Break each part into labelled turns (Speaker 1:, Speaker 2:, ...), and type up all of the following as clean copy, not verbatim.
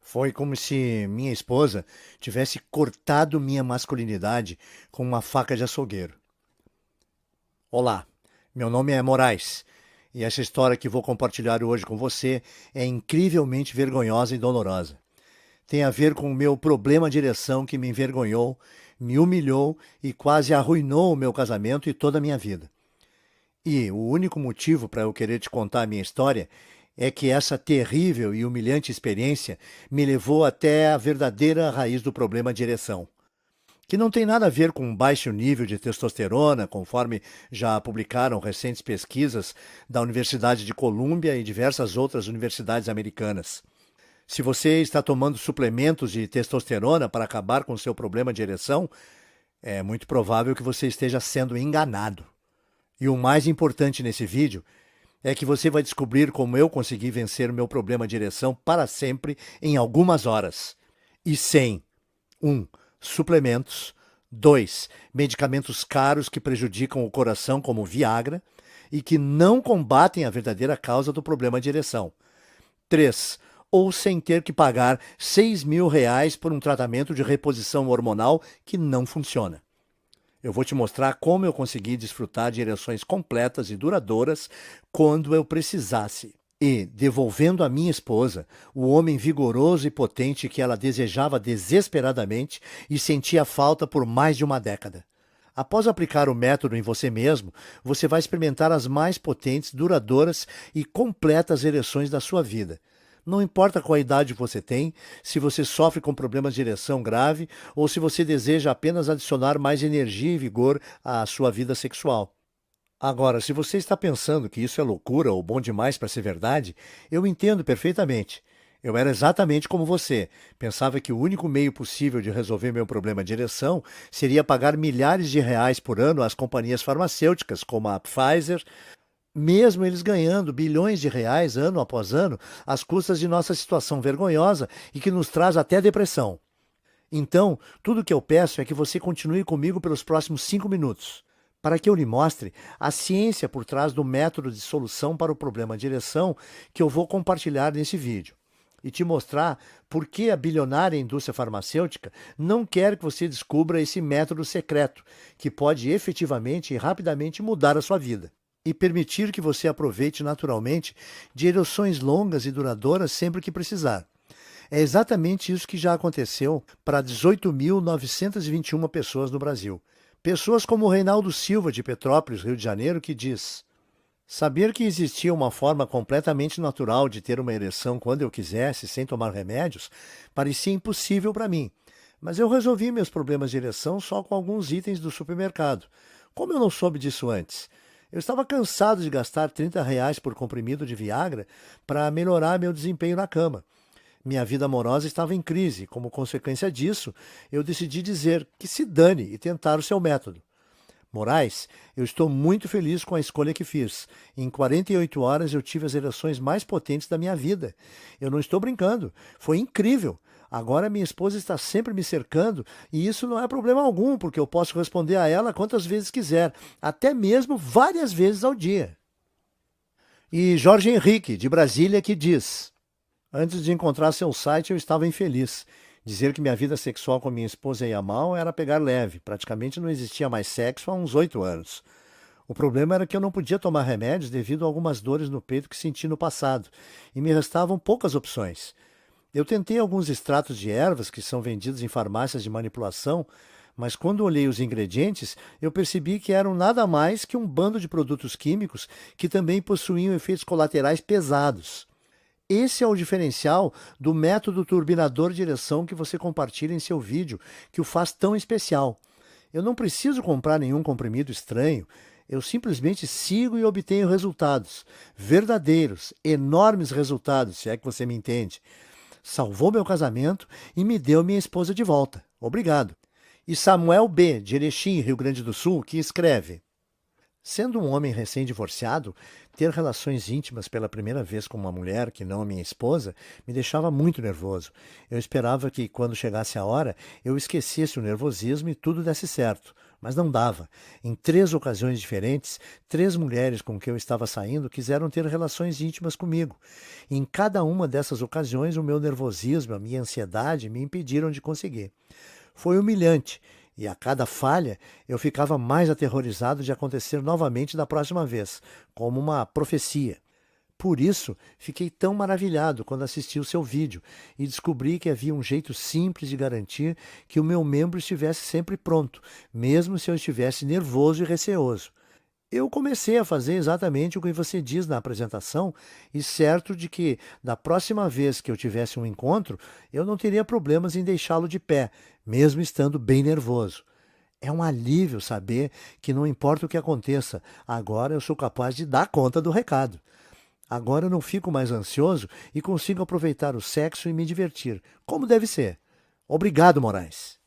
Speaker 1: Foi como se minha esposa tivesse cortado minha masculinidade com uma faca de açougueiro. Olá, meu nome é Moraes e essa história que vou compartilhar hoje com você é incrivelmente vergonhosa e dolorosa. Tem a ver com o meu problema de ereção que me envergonhou, me humilhou e quase arruinou o meu casamento e toda a minha vida. E o único motivo para eu querer te contar a minha história é que essa terrível e humilhante experiência me levou até a verdadeira raiz do problema de ereção, que não tem nada a ver com um baixo nível de testosterona, conforme já publicaram recentes pesquisas da Universidade de Colômbia e diversas outras universidades americanas. Se você está tomando suplementos de testosterona para acabar com o seu problema de ereção, é muito provável que você esteja sendo enganado. E o mais importante nesse vídeo é que você vai descobrir como eu consegui vencer o meu problema de ereção para sempre em algumas horas. E sem 1. Suplementos. 2. Medicamentos caros que prejudicam o coração, como Viagra, e que não combatem a verdadeira causa do problema de ereção. 3. Ou sem ter que pagar R$ 6.000 por um tratamento de reposição hormonal que não funciona. Eu vou te mostrar como eu consegui desfrutar de ereções completas e duradouras quando eu precisasse. E, devolvendo à minha esposa o homem vigoroso e potente que ela desejava desesperadamente e sentia falta por mais de uma década. Após aplicar o método em você mesmo, você vai experimentar as mais potentes, duradouras e completas ereções da sua vida. Não importa qual idade você tem, se você sofre com problemas de ereção grave ou se você deseja apenas adicionar mais energia e vigor à sua vida sexual. Agora, se você está pensando que isso é loucura ou bom demais para ser verdade, eu entendo perfeitamente. Eu era exatamente como você. Pensava que o único meio possível de resolver meu problema de ereção seria pagar milhares de reais por ano às companhias farmacêuticas, como a Pfizer, mesmo eles ganhando bilhões de reais ano após ano, às custas de nossa situação vergonhosa e que nos traz até depressão. Então, tudo o que eu peço é que você continue comigo pelos próximos 5 minutos, para que eu lhe mostre a ciência por trás do método de solução para o problema de ereção que eu vou compartilhar nesse vídeo. E te mostrar por que a bilionária indústria farmacêutica não quer que você descubra esse método secreto, que pode efetivamente e rapidamente mudar a sua vida e permitir que você aproveite naturalmente de ereções longas e duradouras sempre que precisar. É exatamente isso que já aconteceu para 18.921 pessoas no Brasil. Pessoas como o Reinaldo Silva, de Petrópolis, Rio de Janeiro, que diz: saber que existia uma forma completamente natural de ter uma ereção quando eu quisesse, sem tomar remédios, parecia impossível para mim. Mas eu resolvi meus problemas de ereção só com alguns itens do supermercado. Como eu não soube disso antes? Eu estava cansado de gastar R$ 30 por comprimido de Viagra para melhorar meu desempenho na cama. Minha vida amorosa estava em crise. Como consequência disso, eu decidi dizer que se dane e tentar o seu método. Moraes, eu estou muito feliz com a escolha que fiz. Em 48 horas eu tive as ereções mais potentes da minha vida. Eu não estou brincando. Foi incrível. Agora minha esposa está sempre me cercando e isso não é problema algum, porque eu posso responder a ela quantas vezes quiser, até mesmo várias vezes ao dia. E Jorge Henrique, de Brasília, que diz: antes de encontrar seu site eu estava infeliz. Dizer que minha vida sexual com minha esposa ia mal era pegar leve. Praticamente não existia mais sexo há uns 8 anos. O problema era que eu não podia tomar remédios devido a algumas dores no peito que senti no passado, e me restavam poucas opções. Eu tentei alguns extratos de ervas que são vendidos em farmácias de manipulação, mas quando olhei os ingredientes, eu percebi que eram nada mais que um bando de produtos químicos que também possuíam efeitos colaterais pesados. Esse é o diferencial do método turbinador de ereção que você compartilha em seu vídeo, que o faz tão especial. Eu não preciso comprar nenhum comprimido estranho. Eu simplesmente sigo e obtenho resultados. Verdadeiros, enormes resultados, se é que você me entende. Salvou meu casamento e me deu minha esposa de volta. Obrigado. E Samuel B., de Erechim, Rio Grande do Sul, que escreve: sendo um homem recém-divorciado, ter relações íntimas pela primeira vez com uma mulher que não a minha esposa me deixava muito nervoso. Eu esperava que, quando chegasse a hora, eu esquecesse o nervosismo e tudo desse certo. mas não dava. Em 3 ocasiões diferentes, 3 mulheres com quem eu estava saindo quiseram ter relações íntimas comigo. Em cada uma dessas ocasiões, o meu nervosismo, a minha ansiedade me impediram de conseguir. Foi humilhante, e a cada falha eu ficava mais aterrorizado de acontecer novamente da próxima vez, como uma profecia. Por isso, fiquei tão maravilhado quando assisti o seu vídeo e descobri que havia um jeito simples de garantir que o meu membro estivesse sempre pronto, mesmo se eu estivesse nervoso e receoso. Eu comecei a fazer exatamente o que você diz na apresentação e certo de que, da próxima vez que eu tivesse um encontro, eu não teria problemas em deixá-lo de pé, mesmo estando bem nervoso. É um alívio saber que não importa o que aconteça, agora eu sou capaz de dar conta do recado. Agora eu não fico mais ansioso e consigo aproveitar o sexo e me divertir, como deve ser. Obrigado, Moraes.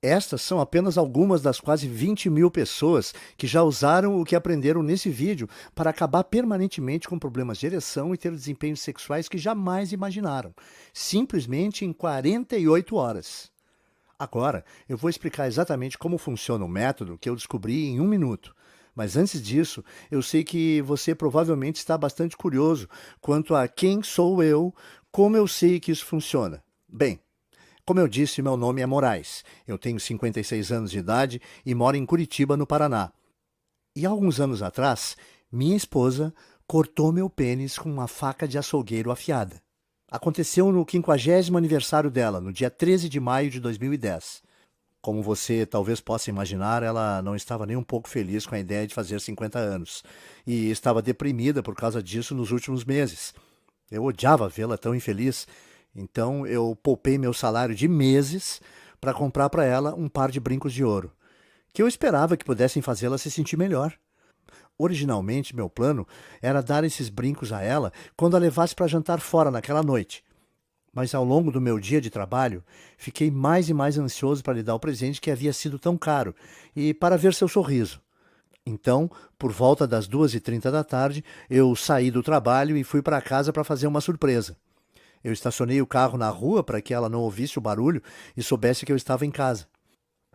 Speaker 1: Estas são apenas algumas das quase 20.000 pessoas que já usaram o que aprenderam nesse vídeo para acabar permanentemente com problemas de ereção e ter desempenhos sexuais que jamais imaginaram, simplesmente em 48 horas. Agora, eu vou explicar exatamente como funciona o método que eu descobri em 1 minuto. Mas antes disso, eu sei que você provavelmente está bastante curioso quanto a quem sou eu, como eu sei que isso funciona. Bem, como eu disse, meu nome é Moraes. Eu tenho 56 anos de idade e moro em Curitiba, no Paraná. E há alguns anos atrás, minha esposa cortou meu pênis com uma faca de açougueiro afiada. Aconteceu no 50º aniversário dela, no dia 13 de maio de 2010. Como você talvez possa imaginar, ela não estava nem um pouco feliz com a ideia de fazer 50 anos e estava deprimida por causa disso nos últimos meses. Eu odiava vê-la tão infeliz, então eu poupei meu salário de meses para comprar para ela um par de brincos de ouro, que eu esperava que pudessem fazê-la se sentir melhor. Originalmente, meu plano era dar esses brincos a ela quando a levasse para jantar fora naquela noite. Mas ao longo do meu dia de trabalho, fiquei mais e mais ansioso para lhe dar o presente que havia sido tão caro e para ver seu sorriso. Então, por volta das 2h30 da tarde, eu saí do trabalho e fui para casa para fazer uma surpresa. Eu estacionei o carro na rua para que ela não ouvisse o barulho e soubesse que eu estava em casa.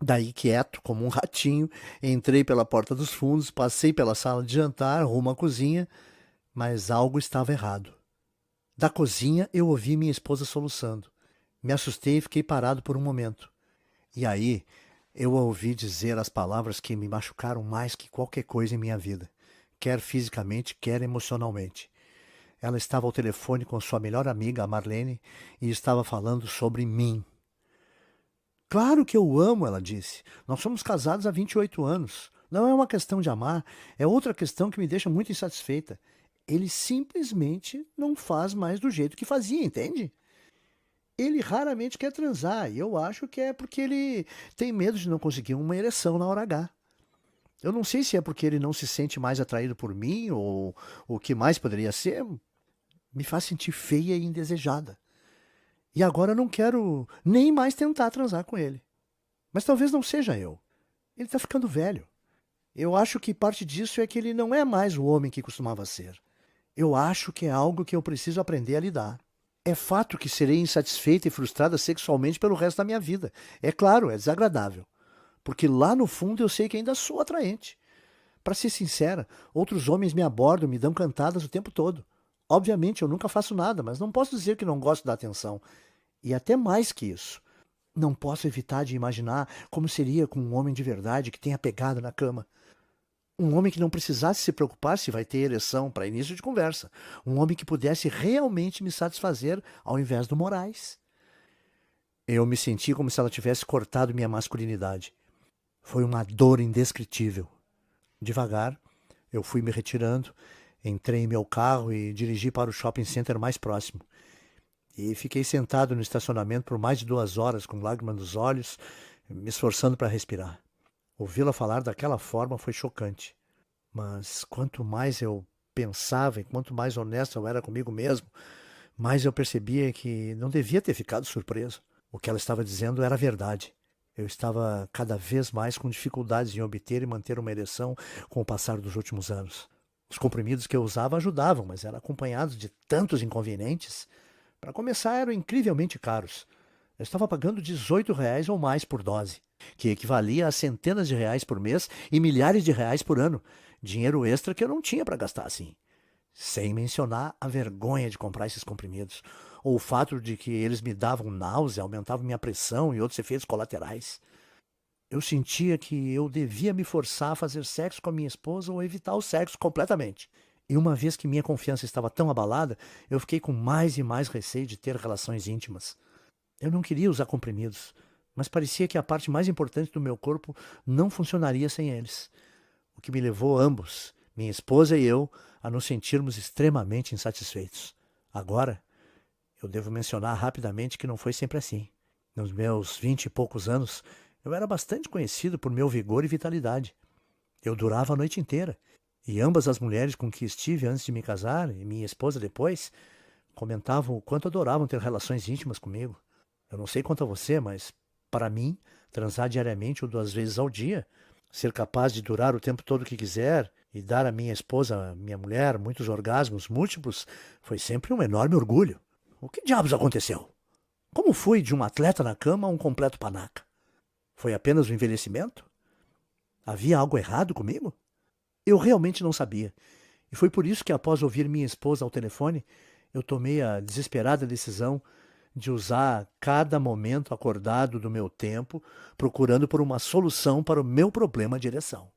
Speaker 1: Daí, quieto, como um ratinho, entrei pela porta dos fundos, passei pela sala de jantar, rumo à cozinha, mas algo estava errado. Da cozinha, eu ouvi minha esposa soluçando. Me assustei e fiquei parado por um momento. E aí, eu a ouvi dizer as palavras que me machucaram mais que qualquer coisa em minha vida, quer fisicamente, quer emocionalmente. Ela estava ao telefone com sua melhor amiga, a Marlene, e estava falando sobre mim. Claro que eu o amo, ela disse. Nós somos casados há 28 anos. Não é uma questão de amar, é outra questão que me deixa muito insatisfeita. Ele simplesmente não faz mais do jeito que fazia, entende? Ele raramente quer transar, e eu acho que é porque ele tem medo de não conseguir uma ereção na hora H. Eu não sei se é porque ele não se sente mais atraído por mim, ou o que mais poderia ser. Me faz sentir feia e indesejada. E agora eu não quero nem mais tentar transar com ele. Mas talvez não seja eu. Ele está ficando velho. Eu acho que parte disso é que ele não é mais o homem que costumava ser. Eu acho que é algo que eu preciso aprender a lidar. É fato que serei insatisfeita e frustrada sexualmente pelo resto da minha vida. É claro, é desagradável. Porque lá no fundo eu sei que ainda sou atraente. Para ser sincera, outros homens me abordam, me dão cantadas o tempo todo. Obviamente eu nunca faço nada, mas não posso dizer que não gosto da atenção. E até mais que isso. Não posso evitar de imaginar como seria com um homem de verdade que tenha pegado na cama. Um homem que não precisasse se preocupar se vai ter ereção para início de conversa. Um homem que pudesse realmente me satisfazer ao invés do Moraes. Eu me senti como se ela tivesse cortado minha masculinidade. Foi uma dor indescritível. Devagar, eu fui me retirando, entrei em meu carro e dirigi para o shopping center mais próximo. E fiquei sentado no estacionamento por mais de 2 horas, com lágrimas nos olhos, me esforçando para respirar. Ouvi-la falar daquela forma foi chocante. Mas quanto mais eu pensava e quanto mais honesto eu era comigo mesmo, mais eu percebia que não devia ter ficado surpreso. O que ela estava dizendo era verdade. Eu estava cada vez mais com dificuldades em obter e manter uma ereção com o passar dos últimos anos. Os comprimidos que eu usava ajudavam, mas eram acompanhados de tantos inconvenientes. Para começar, eram incrivelmente caros. Eu estava pagando R$ 18 ou mais por dose. que equivalia a centenas de reais por mês e milhares de reais por ano. Dinheiro extra que eu não tinha para gastar assim. Sem mencionar a vergonha de comprar esses comprimidos, ou o fato de que eles me davam náusea, aumentavam minha pressão e outros efeitos colaterais. Eu sentia que eu devia me forçar a fazer sexo com a minha esposa ou evitar o sexo completamente. E uma vez que minha confiança estava tão abalada, eu fiquei com mais e mais receio de ter relações íntimas. Eu não queria usar comprimidos, mas parecia que a parte mais importante do meu corpo não funcionaria sem eles. O que me levou ambos, minha esposa e eu, a nos sentirmos extremamente insatisfeitos. Agora, eu devo mencionar rapidamente que não foi sempre assim. Nos meus 20 e poucos anos, eu era bastante conhecido por meu vigor e vitalidade. Eu durava a noite inteira, e ambas as mulheres com que estive antes de me casar, e minha esposa depois, comentavam o quanto adoravam ter relações íntimas comigo. Eu não sei quanto a você, mas, para mim, transar diariamente ou 2 vezes ao dia, ser capaz de durar o tempo todo que quiser e dar à minha esposa, minha mulher, muitos orgasmos múltiplos, foi sempre um enorme orgulho. O que diabos aconteceu? Como fui de um atleta na cama a um completo panaca? Foi apenas o envelhecimento? Havia algo errado comigo? Eu realmente não sabia. E foi por isso que, após ouvir minha esposa ao telefone, eu tomei a desesperada decisão de usar cada momento acordado do meu tempo procurando por uma solução para o meu problema de ereção.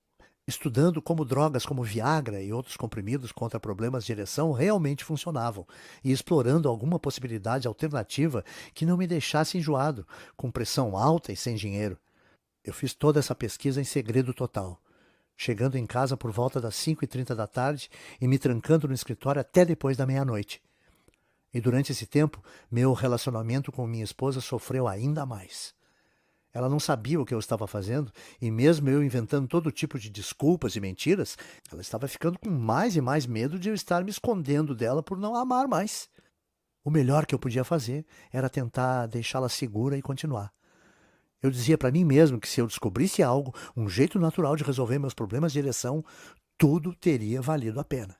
Speaker 1: Estudando como drogas como Viagra e outros comprimidos contra problemas de ereção realmente funcionavam e explorando alguma possibilidade alternativa que não me deixasse enjoado, com pressão alta e sem dinheiro. Eu fiz toda essa pesquisa em segredo total, chegando em casa por volta das 5h30 da tarde e me trancando no escritório até depois da meia-noite. E durante esse tempo, meu relacionamento com minha esposa sofreu ainda mais. Ela não sabia o que eu estava fazendo, e mesmo eu inventando todo tipo de desculpas e mentiras, ela estava ficando com mais e mais medo de eu estar me escondendo dela por não a amar mais. O melhor que eu podia fazer era tentar deixá-la segura e continuar. Eu dizia para mim mesmo que se eu descobrisse algo, um jeito natural de resolver meus problemas de ereção, tudo teria valido a pena.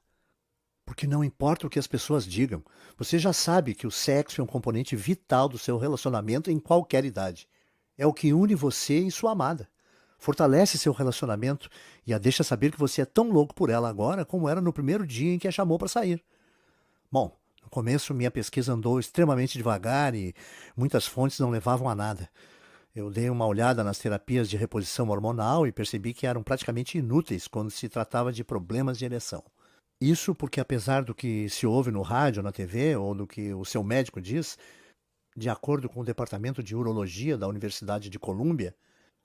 Speaker 1: Porque não importa o que as pessoas digam, você já sabe que o sexo é um componente vital do seu relacionamento em qualquer idade. É o que une você e sua amada. Fortalece seu relacionamento e a deixa saber que você é tão louco por ela agora como era no primeiro dia em que a chamou para sair. Bom, no começo minha pesquisa andou extremamente devagar e muitas fontes não levavam a nada. Eu dei uma olhada nas terapias de reposição hormonal e percebi que eram praticamente inúteis quando se tratava de problemas de ereção. Isso porque, apesar do que se ouve no rádio, na TV ou do que o seu médico diz, de acordo com o Departamento de Urologia da Universidade de Colômbia,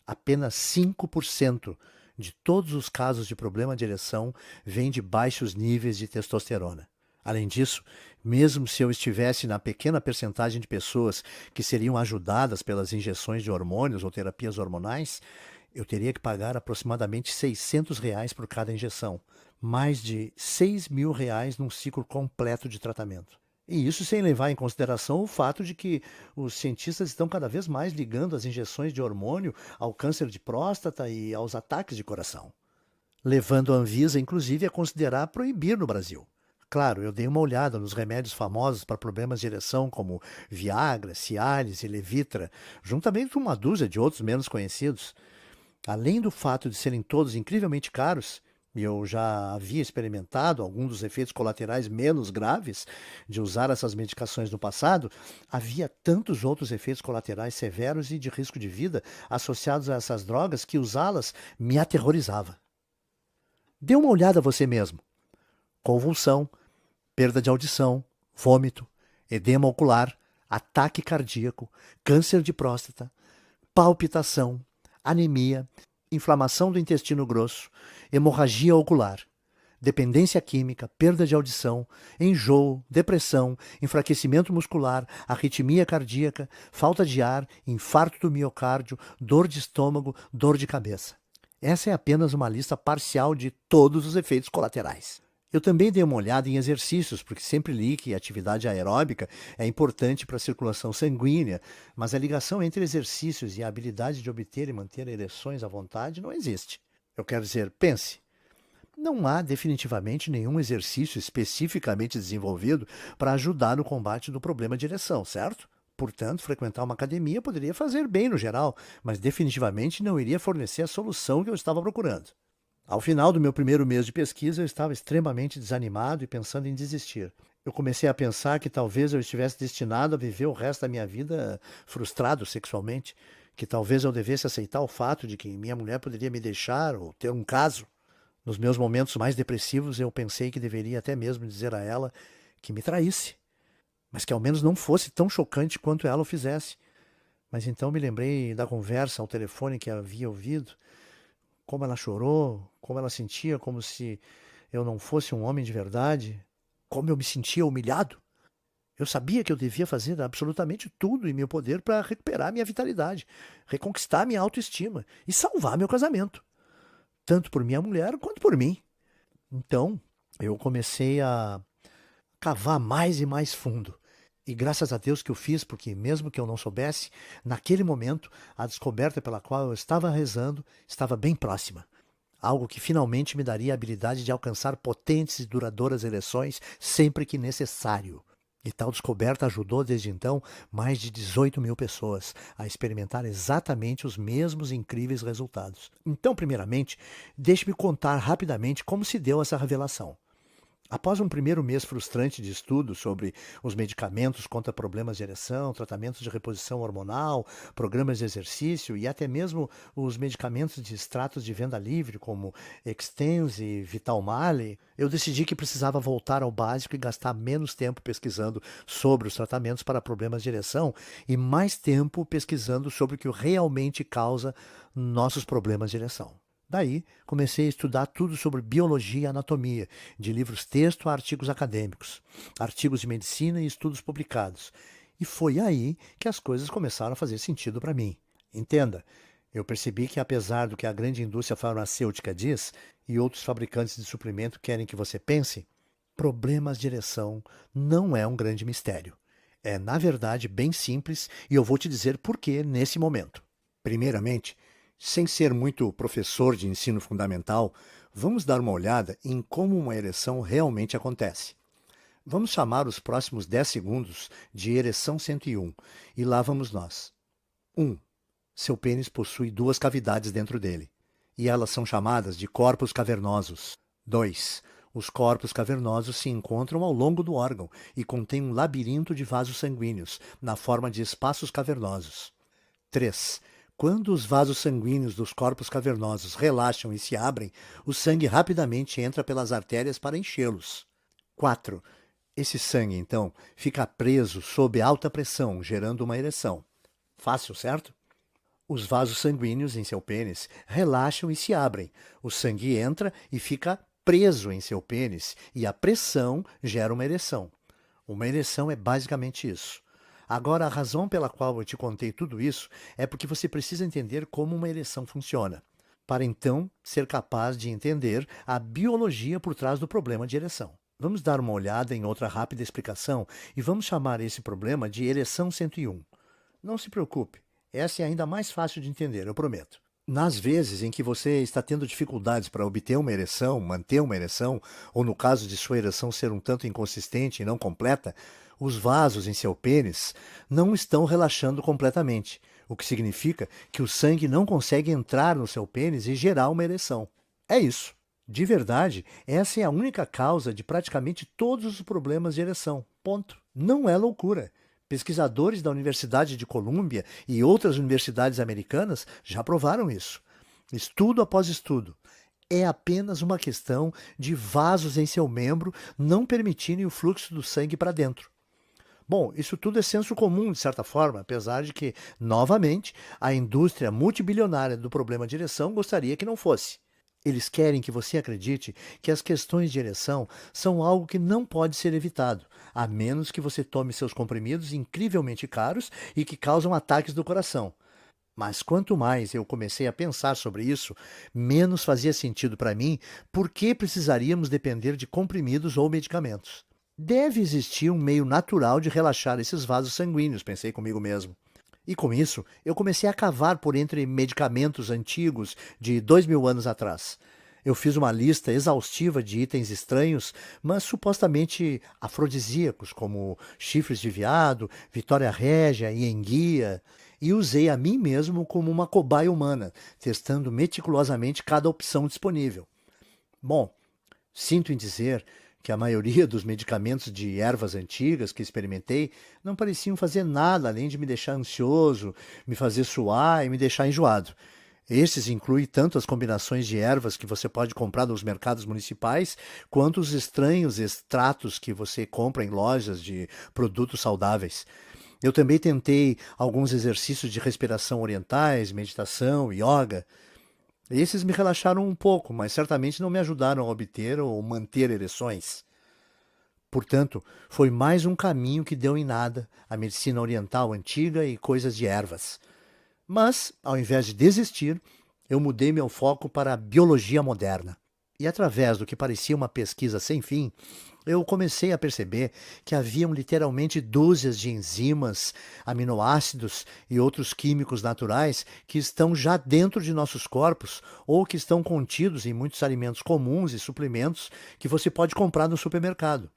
Speaker 1: apenas 5% de todos os casos de problema de ereção vêm de baixos níveis de testosterona. Além disso, mesmo se eu estivesse na pequena percentagem de pessoas que seriam ajudadas pelas injeções de hormônios ou terapias hormonais, eu teria que pagar aproximadamente R$ 600 por cada injeção, mais de R$ 6.000 num ciclo completo de tratamento. E isso sem levar em consideração o fato de que os cientistas estão cada vez mais ligando as injeções de hormônio ao câncer de próstata e aos ataques de coração, levando a Anvisa, inclusive, a considerar proibir no Brasil. Claro, eu dei uma olhada nos remédios famosos para problemas de ereção como Viagra, Cialis e Levitra, juntamente com uma dúzia de outros menos conhecidos. Além do fato de serem todos incrivelmente caros, e eu já havia experimentado alguns dos efeitos colaterais menos graves de usar essas medicações no passado, havia tantos outros efeitos colaterais severos e de risco de vida associados a essas drogas que usá-las me aterrorizava. Dê uma olhada você mesmo. Convulsão, perda de audição, vômito, edema ocular, ataque cardíaco, câncer de próstata, palpitação, anemia, inflamação do intestino grosso, hemorragia ocular, dependência química, perda de audição, enjoo, depressão, enfraquecimento muscular, arritmia cardíaca, falta de ar, infarto do miocárdio, dor de estômago, dor de cabeça. Essa é apenas uma lista parcial de todos os efeitos colaterais. Eu também dei uma olhada em exercícios, porque sempre li que a atividade aeróbica é importante para a circulação sanguínea, mas a ligação entre exercícios e a habilidade de obter e manter ereções à vontade não existe. Eu quero dizer, pense, não há definitivamente nenhum exercício especificamente desenvolvido para ajudar no combate do problema de ereção, certo? Portanto, frequentar uma academia poderia fazer bem no geral, mas definitivamente não iria fornecer a solução que eu estava procurando. Ao final do meu primeiro mês de pesquisa, eu estava extremamente desanimado e pensando em desistir. Eu comecei a pensar que talvez eu estivesse destinado a viver o resto da minha vida frustrado sexualmente, que talvez eu devesse aceitar o fato de que minha mulher poderia me deixar ou ter um caso. Nos meus momentos mais depressivos, eu pensei que deveria até mesmo dizer a ela que me traísse, mas que ao menos não fosse tão chocante quanto ela o fizesse. Mas então me lembrei da conversa ao telefone que havia ouvido, como ela chorou, como ela sentia como se eu não fosse um homem de verdade, como eu me sentia humilhado. Eu sabia que eu devia fazer absolutamente tudo em meu poder para recuperar minha vitalidade, reconquistar minha autoestima e salvar meu casamento, tanto por minha mulher quanto por mim. Então, eu comecei a cavar mais e mais fundo. E graças a Deus que eu fiz, porque mesmo que eu não soubesse, naquele momento, a descoberta pela qual eu estava rezando estava bem próxima. Algo que finalmente me daria a habilidade de alcançar potentes e duradouras ereções sempre que necessário. E tal descoberta ajudou desde então mais de 18 mil pessoas a experimentar exatamente os mesmos incríveis resultados. Então, primeiramente, deixe-me contar rapidamente como se deu essa revelação. Após um primeiro mês frustrante de estudo sobre os medicamentos contra problemas de ereção, tratamentos de reposição hormonal, programas de exercício e até mesmo os medicamentos de extratos de venda livre, como Extenze e Vitalmale, eu decidi que precisava voltar ao básico e gastar menos tempo pesquisando sobre os tratamentos para problemas de ereção e mais tempo pesquisando sobre o que realmente causa nossos problemas de ereção. Daí, comecei a estudar tudo sobre biologia e anatomia, de livros-texto a artigos acadêmicos, artigos de medicina e estudos publicados. E foi aí que as coisas começaram a fazer sentido para mim. Entenda, eu percebi que apesar do que a grande indústria farmacêutica diz e outros fabricantes de suplemento querem que você pense, problemas de ereção não é um grande mistério. É, na verdade, bem simples e eu vou te dizer por que nesse momento. Primeiramente, sem ser muito professor de ensino fundamental, vamos dar uma olhada em como uma ereção realmente acontece. Vamos chamar os próximos 10 segundos de ereção 101 e lá vamos nós. 1. Seu pênis possui duas cavidades dentro dele e elas são chamadas de corpos cavernosos. 2. Os corpos cavernosos se encontram ao longo do órgão e contêm um labirinto de vasos sanguíneos na forma de espaços cavernosos. 3. Quando os vasos sanguíneos dos corpos cavernosos relaxam e se abrem, o sangue rapidamente entra pelas artérias para enchê-los. 4. Esse sangue, então, fica preso sob alta pressão, gerando uma ereção. Fácil, certo? Os vasos sanguíneos em seu pênis relaxam e se abrem. O sangue entra e fica preso em seu pênis e a pressão gera uma ereção. Uma ereção é basicamente isso. Agora, a razão pela qual eu te contei tudo isso é porque você precisa entender como uma ereção funciona, para então ser capaz de entender a biologia por trás do problema de ereção. Vamos dar uma olhada em outra rápida explicação e vamos chamar esse problema de ereção 101. Não se preocupe, essa é ainda mais fácil de entender, eu prometo. Nas vezes em que você está tendo dificuldades para obter uma ereção, manter uma ereção, ou no caso de sua ereção ser um tanto inconsistente e não completa, os vasos em seu pênis não estão relaxando completamente, o que significa que o sangue não consegue entrar no seu pênis e gerar uma ereção. É isso. De verdade, essa é a única causa de praticamente todos os problemas de ereção. Ponto. Não é loucura. Pesquisadores da Universidade de Colômbia e outras universidades americanas já provaram isso. Estudo após estudo. É apenas uma questão de vasos em seu membro não permitirem o fluxo do sangue para dentro. Bom, isso tudo é senso comum, de certa forma, apesar de que, novamente, a indústria multibilionária do problema de ereção gostaria que não fosse. Eles querem que você acredite que as questões de ereção são algo que não pode ser evitado, a menos que você tome seus comprimidos incrivelmente caros e que causam ataques do coração. Mas quanto mais eu comecei a pensar sobre isso, menos fazia sentido para mim por que precisaríamos depender de comprimidos ou medicamentos. Deve existir um meio natural de relaxar esses vasos sanguíneos, pensei comigo mesmo. E com isso, eu comecei a cavar por entre medicamentos antigos de 2000 anos atrás. Eu fiz uma lista exaustiva de itens estranhos, mas supostamente afrodisíacos, como chifres de veado, Vitória Régia e enguia, e usei a mim mesmo como uma cobaia humana, testando meticulosamente cada opção disponível. Bom, sinto em dizer que a maioria dos medicamentos de ervas antigas que experimentei não pareciam fazer nada além de me deixar ansioso, me fazer suar e me deixar enjoado. Estes incluem tanto as combinações de ervas que você pode comprar nos mercados municipais, quanto os estranhos extratos que você compra em lojas de produtos saudáveis. Eu também tentei alguns exercícios de respiração orientais, meditação, yoga. Esses me relaxaram um pouco, mas certamente não me ajudaram a obter ou manter ereções. Portanto, foi mais um caminho que deu em nada, a medicina oriental antiga e coisas de ervas. Mas, ao invés de desistir, eu mudei meu foco para a biologia moderna. E através do que parecia uma pesquisa sem fim, eu comecei a perceber que haviam literalmente dúzias de enzimas, aminoácidos e outros químicos naturais que estão já dentro de nossos corpos ou que estão contidos em muitos alimentos comuns e suplementos que você pode comprar no supermercado.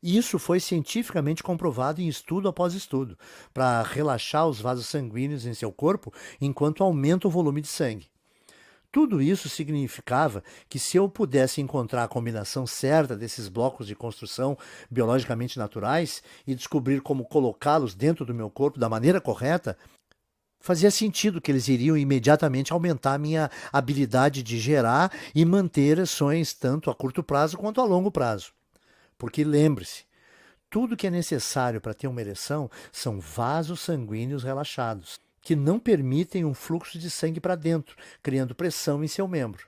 Speaker 1: E isso foi cientificamente comprovado em estudo após estudo, para relaxar os vasos sanguíneos em seu corpo enquanto aumenta o volume de sangue. Tudo isso significava que se eu pudesse encontrar a combinação certa desses blocos de construção biologicamente naturais e descobrir como colocá-los dentro do meu corpo da maneira correta, fazia sentido que eles iriam imediatamente aumentar a minha habilidade de gerar e manter ereções tanto a curto prazo quanto a longo prazo. Porque lembre-se, tudo que é necessário para ter uma ereção são vasos sanguíneos relaxados, que não permitem um fluxo de sangue para dentro, criando pressão em seu membro.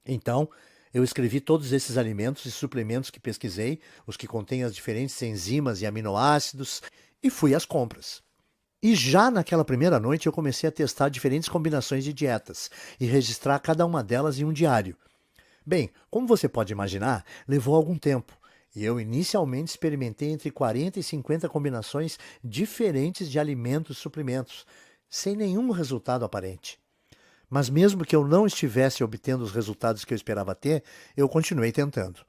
Speaker 1: Então, eu escrevi todos esses alimentos e suplementos que pesquisei, os que contêm as diferentes enzimas e aminoácidos, e fui às compras. E já naquela primeira noite eu comecei a testar diferentes combinações de dietas e registrar cada uma delas em um diário. Bem, como você pode imaginar, levou algum tempo. E eu inicialmente experimentei entre 40 e 50 combinações diferentes de alimentos e suplementos, sem nenhum resultado aparente. Mas mesmo que eu não estivesse obtendo os resultados que eu esperava ter, eu continuei tentando,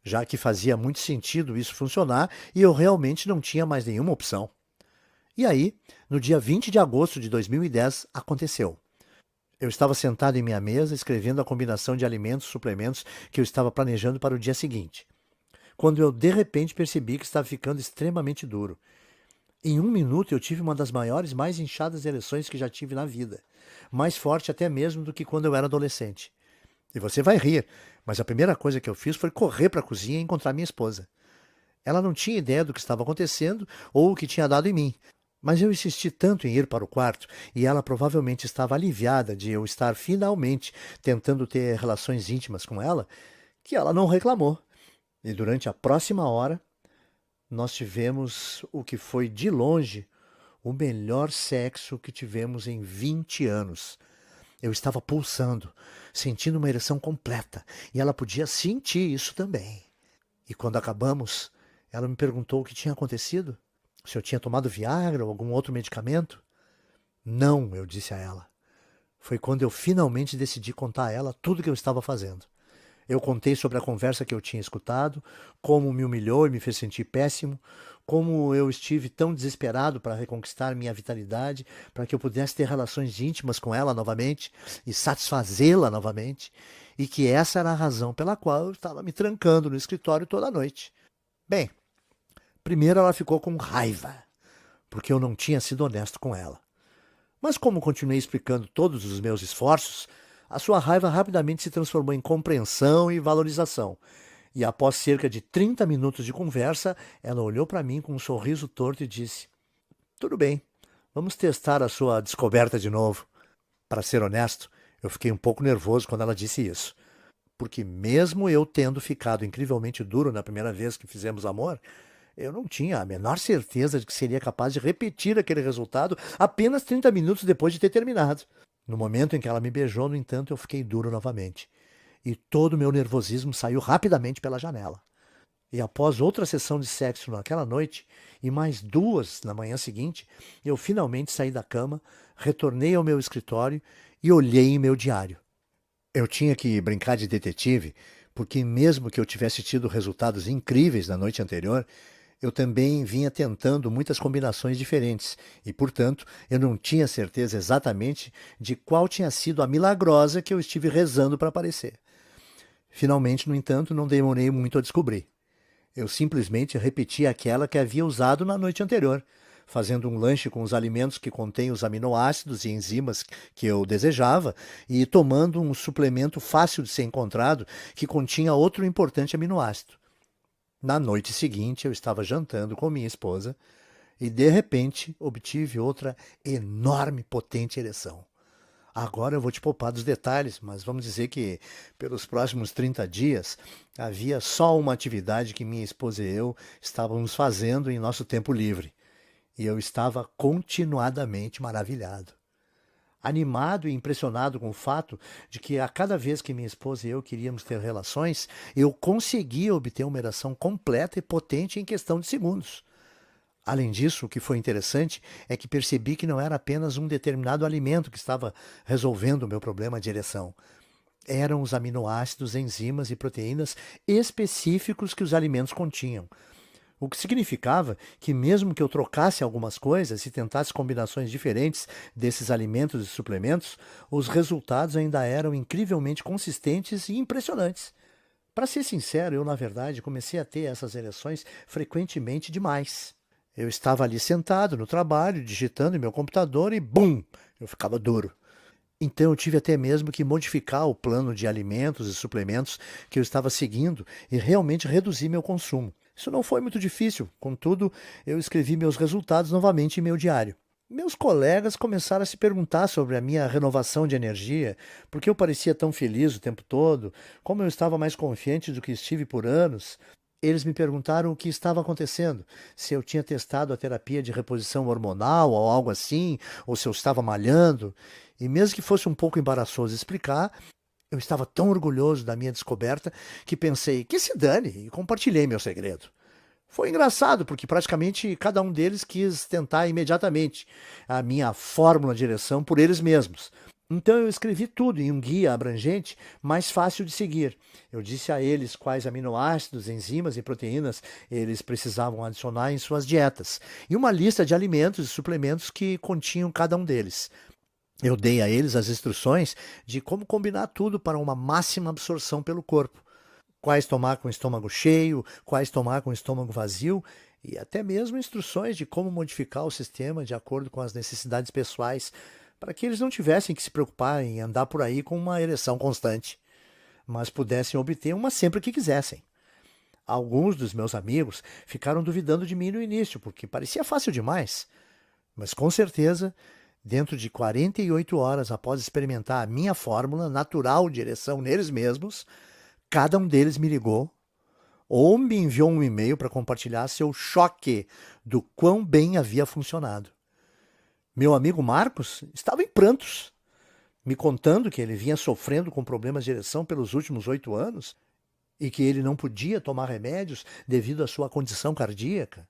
Speaker 1: já que fazia muito sentido isso funcionar e eu realmente não tinha mais nenhuma opção. E aí, no dia 20 de agosto de 2010, aconteceu. Eu estava sentado em minha mesa escrevendo a combinação de alimentos e suplementos que eu estava planejando para o dia seguinte, quando eu de repente percebi que estava ficando extremamente duro. Em 1 minuto eu tive uma das maiores, mais inchadas ereções que já tive na vida, mais forte até mesmo do que quando eu era adolescente. E você vai rir, mas a primeira coisa que eu fiz foi correr para a cozinha e encontrar minha esposa. Ela não tinha ideia do que estava acontecendo ou o que tinha dado em mim, mas eu insisti tanto em ir para o quarto e ela provavelmente estava aliviada de eu estar finalmente tentando ter relações íntimas com ela, que ela não reclamou. E durante a próxima hora, nós tivemos o que foi, de longe, o melhor sexo que tivemos em 20 anos. Eu estava pulsando, sentindo uma ereção completa, e ela podia sentir isso também. E quando acabamos, ela me perguntou o que tinha acontecido, se eu tinha tomado Viagra ou algum outro medicamento. Não, eu disse a ela. Foi quando eu finalmente decidi contar a ela tudo o que eu estava fazendo. Eu contei sobre a conversa que eu tinha escutado, como me humilhou e me fez sentir péssimo, como eu estive tão desesperado para reconquistar minha vitalidade, para que eu pudesse ter relações íntimas com ela novamente e satisfazê-la novamente, e que essa era a razão pela qual eu estava me trancando no escritório toda noite. Bem, primeiro ela ficou com raiva, porque eu não tinha sido honesto com ela. Mas como continuei explicando todos os meus esforços, a sua raiva rapidamente se transformou em compreensão e valorização. E após cerca de 30 minutos de conversa, ela olhou para mim com um sorriso torto e disse: "Tudo bem, vamos testar a sua descoberta de novo." Para ser honesto, eu fiquei um pouco nervoso quando ela disse isso, porque mesmo eu tendo ficado incrivelmente duro na primeira vez que fizemos amor, eu não tinha a menor certeza de que seria capaz de repetir aquele resultado apenas 30 minutos depois de ter terminado. No momento em que ela me beijou, no entanto, eu fiquei duro novamente. E todo o meu nervosismo saiu rapidamente pela janela. E após outra sessão de sexo naquela noite, e mais 2 na manhã seguinte, eu finalmente saí da cama, retornei ao meu escritório e olhei em meu diário. Eu tinha que brincar de detetive, porque mesmo que eu tivesse tido resultados incríveis na noite anterior, eu também vinha tentando muitas combinações diferentes e, portanto, eu não tinha certeza exatamente de qual tinha sido a milagrosa que eu estive rezando para aparecer. Finalmente, no entanto, não demorei muito a descobrir. Eu simplesmente repeti aquela que havia usado na noite anterior, fazendo um lanche com os alimentos que contêm os aminoácidos e enzimas que eu desejava e tomando um suplemento fácil de ser encontrado que continha outro importante aminoácido. Na noite seguinte, eu estava jantando com minha esposa e, de repente, obtive outra enorme, potente ereção. Agora eu vou te poupar dos detalhes, mas vamos dizer que pelos próximos 30 dias havia só uma atividade que minha esposa e eu estávamos fazendo em nosso tempo livre. E eu estava continuadamente maravilhado. Animado e impressionado com o fato de que a cada vez que minha esposa e eu queríamos ter relações, eu conseguia obter uma ereção completa e potente em questão de segundos. Além disso, o que foi interessante é que percebi que não era apenas um determinado alimento que estava resolvendo o meu problema de ereção. Eram os aminoácidos, enzimas e proteínas específicos que os alimentos continham. O que significava que, mesmo que eu trocasse algumas coisas e tentasse combinações diferentes desses alimentos e suplementos, os resultados ainda eram incrivelmente consistentes e impressionantes. Para ser sincero, eu, na verdade, comecei a ter essas ereções frequentemente demais. Eu estava ali sentado no trabalho, digitando em meu computador e bum! Eu ficava duro. Então eu tive até mesmo que modificar o plano de alimentos e suplementos que eu estava seguindo e realmente reduzir meu consumo. Isso não foi muito difícil, contudo, eu escrevi meus resultados novamente em meu diário. Meus colegas começaram a se perguntar sobre a minha renovação de energia, porque eu parecia tão feliz o tempo todo, como eu estava mais confiante do que estive por anos. Eles me perguntaram o que estava acontecendo, se eu tinha testado a terapia de reposição hormonal ou algo assim, ou se eu estava malhando. E mesmo que fosse um pouco embaraçoso explicar, eu estava tão orgulhoso da minha descoberta que pensei que se dane e compartilhei meu segredo. Foi engraçado porque praticamente cada um deles quis tentar imediatamente a minha fórmula de direção por eles mesmos. Então eu escrevi tudo em um guia abrangente, mais fácil de seguir. Eu disse a eles quais aminoácidos, enzimas e proteínas eles precisavam adicionar em suas dietas, e uma lista de alimentos e suplementos que continham cada um deles. Eu dei a eles as instruções de como combinar tudo para uma máxima absorção pelo corpo. Quais tomar com o estômago cheio, quais tomar com o estômago vazio e até mesmo instruções de como modificar o sistema de acordo com as necessidades pessoais, para que eles não tivessem que se preocupar em andar por aí com uma ereção constante, mas pudessem obter uma sempre que quisessem. Alguns dos meus amigos ficaram duvidando de mim no início, porque parecia fácil demais, mas com certeza, dentro de 48 horas após experimentar a minha fórmula natural de ereção neles mesmos, cada um deles me ligou ou me enviou um e-mail para compartilhar seu choque do quão bem havia funcionado. Meu amigo Marcos estava em prantos, me contando que ele vinha sofrendo com problemas de ereção pelos últimos 8 anos e que ele não podia tomar remédios devido à sua condição cardíaca.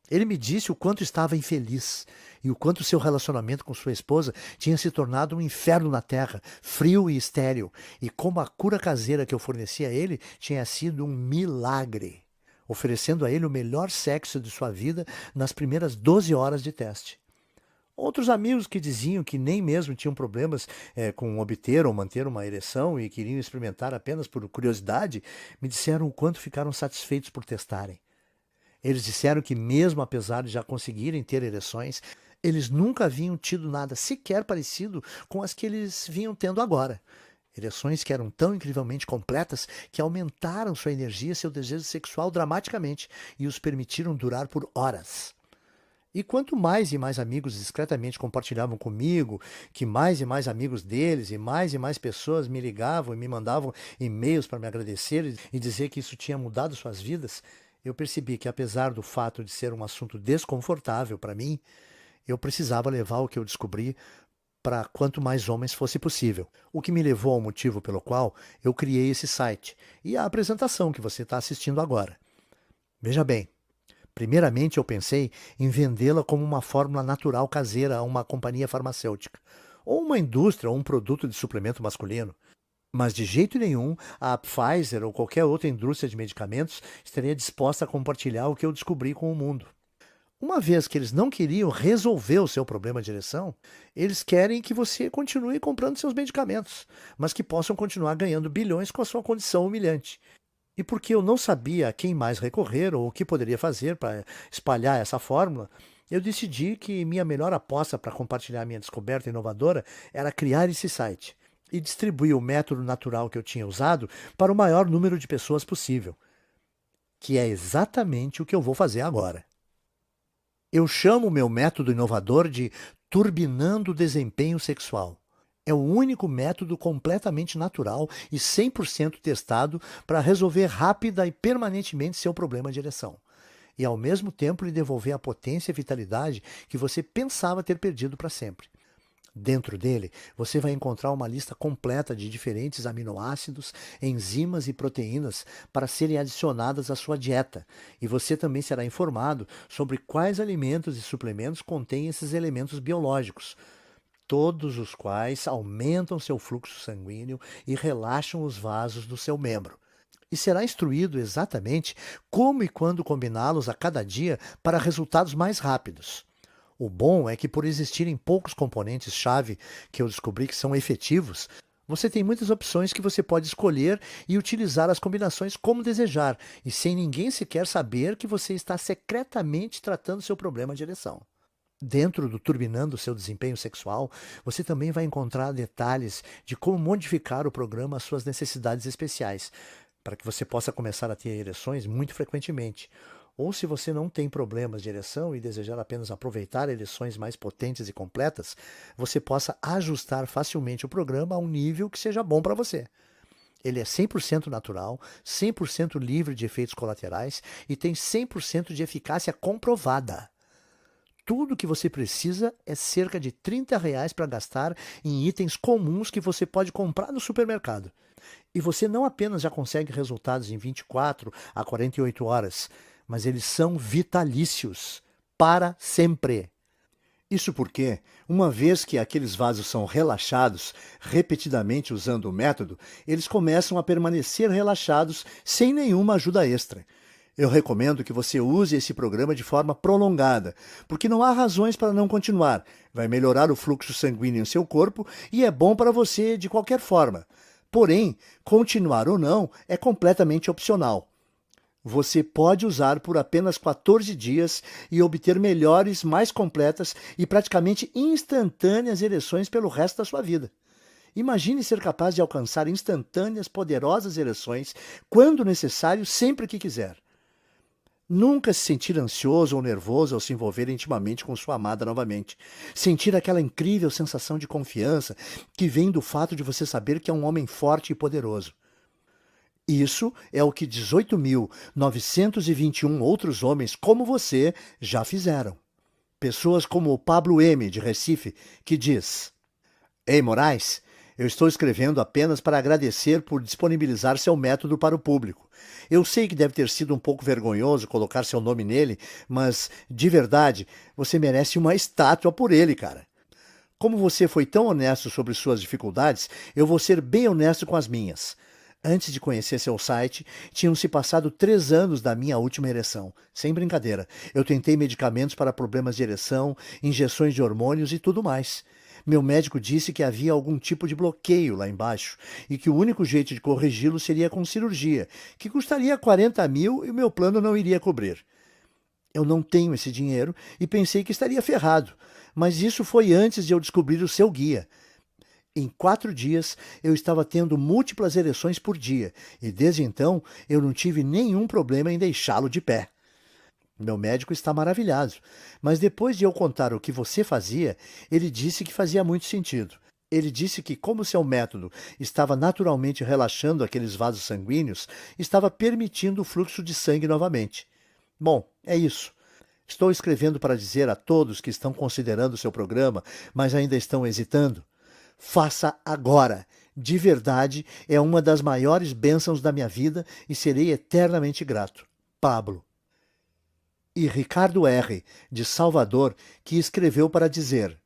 Speaker 1: Ele me disse o quanto estava infeliz e o quanto seu relacionamento com sua esposa tinha se tornado um inferno na terra, frio e estéril, e como a cura caseira que eu fornecia a ele tinha sido um milagre, oferecendo a ele o melhor sexo de sua vida nas primeiras 12 horas de teste. Outros amigos que diziam que nem mesmo tinham problemas com obter ou manter uma ereção e queriam experimentar apenas por curiosidade, me disseram o quanto ficaram satisfeitos por testarem. Eles disseram que, mesmo apesar de já conseguirem ter ereções, eles nunca haviam tido nada sequer parecido com as que eles vinham tendo agora. Ereções que eram tão incrivelmente completas que aumentaram sua energia e seu desejo sexual dramaticamente e os permitiram durar por horas. E quanto mais e mais amigos discretamente compartilhavam comigo, que mais e mais amigos deles e mais pessoas me ligavam e me mandavam e-mails para me agradecer e dizer que isso tinha mudado suas vidas, eu percebi que, apesar do fato de ser um assunto desconfortável para mim, eu precisava levar o que eu descobri para quanto mais homens fosse possível. O que me levou ao motivo pelo qual eu criei esse site e a apresentação que você está assistindo agora. Veja bem, primeiramente eu pensei em vendê-la como uma fórmula natural caseira a uma companhia farmacêutica, ou uma indústria ou um produto de suplemento masculino. Mas de jeito nenhum a Pfizer ou qualquer outra indústria de medicamentos estaria disposta a compartilhar o que eu descobri com o mundo. Uma vez que eles não queriam resolver o seu problema de ereção, eles querem que você continue comprando seus medicamentos, mas que possam continuar ganhando bilhões com a sua condição humilhante. E porque eu não sabia a quem mais recorrer ou o que poderia fazer para espalhar essa fórmula, eu decidi que minha melhor aposta para compartilhar minha descoberta inovadora era criar esse site e distribuir o método natural que eu tinha usado para o maior número de pessoas possível, que é exatamente o que eu vou fazer agora. Eu chamo o meu método inovador de turbinando o desempenho sexual. É o único método completamente natural e 100% testado para resolver rápida e permanentemente seu problema de ereção. E ao mesmo tempo lhe devolver a potência e vitalidade que você pensava ter perdido para sempre. Dentro dele, você vai encontrar uma lista completa de diferentes aminoácidos, enzimas e proteínas para serem adicionadas à sua dieta. E você também será informado sobre quais alimentos e suplementos contêm esses elementos biológicos, todos os quais aumentam seu fluxo sanguíneo e relaxam os vasos do seu membro. E será instruído exatamente como e quando combiná-los a cada dia para resultados mais rápidos. O bom é que, por existirem poucos componentes-chave que eu descobri que são efetivos, você tem muitas opções que você pode escolher e utilizar as combinações como desejar, e sem ninguém sequer saber que você está secretamente tratando seu problema de ereção. Dentro do Turbinando Seu Desempenho Sexual, você também vai encontrar detalhes de como modificar o programa às suas necessidades especiais, para que você possa começar a ter ereções muito frequentemente. Ou se você não tem problemas de ereção e desejar apenas aproveitar ereções mais potentes e completas, você possa ajustar facilmente o programa a um nível que seja bom para você. Ele é 100% natural, 100% livre de efeitos colaterais e tem 100% de eficácia comprovada. Tudo que você precisa é cerca de R$ 30 para gastar em itens comuns que você pode comprar no supermercado. E você não apenas já consegue resultados em 24 a 48 horas, mas eles são vitalícios, para sempre. Isso porque, uma vez que aqueles vasos são relaxados repetidamente usando o método, eles começam a permanecer relaxados sem nenhuma ajuda extra. Eu recomendo que você use esse programa de forma prolongada, porque não há razões para não continuar. Vai melhorar o fluxo sanguíneo em seu corpo e é bom para você de qualquer forma. Porém, continuar ou não é completamente opcional. Você pode usar por apenas 14 dias e obter melhores, mais completas e praticamente instantâneas ereções pelo resto da sua vida. Imagine ser capaz de alcançar instantâneas, poderosas ereções quando necessário, sempre que quiser. Nunca se sentir ansioso ou nervoso ao se envolver intimamente com sua amada novamente. Sentir aquela incrível sensação de confiança que vem do fato de você saber que é um homem forte e poderoso. Isso é o que 18.921 outros homens como você já fizeram. Pessoas como o Pablo M., de Recife, que diz: Ei, Moraes, eu estou escrevendo apenas para agradecer por disponibilizar seu método para o público. Eu sei que deve ter sido um pouco vergonhoso colocar seu nome nele, mas, de verdade, você merece uma estátua por ele, cara. Como você foi tão honesto sobre suas dificuldades, eu vou ser bem honesto com as minhas. Antes de conhecer seu site, tinham-se passado 3 anos da minha última ereção. Sem brincadeira, eu tentei medicamentos para problemas de ereção, injeções de hormônios e tudo mais. Meu médico disse que havia algum tipo de bloqueio lá embaixo e que o único jeito de corrigi-lo seria com cirurgia, que custaria 40 mil e o meu plano não iria cobrir. Eu não tenho esse dinheiro e pensei que estaria ferrado, mas isso foi antes de eu descobrir o seu guia. Em 4 dias, eu estava tendo múltiplas ereções por dia, e desde então eu não tive nenhum problema em deixá-lo de pé. Meu médico está maravilhado, mas depois de eu contar o que você fazia, ele disse que fazia muito sentido. Ele disse que, como seu método estava naturalmente relaxando aqueles vasos sanguíneos, estava permitindo o fluxo de sangue novamente. Bom, é isso. Estou escrevendo para dizer a todos que estão considerando seu programa, mas ainda estão hesitando: faça agora. De verdade, é uma das maiores bênçãos da minha vida e serei eternamente grato. Pablo. E Ricardo R., de Salvador, que escreveu para dizer: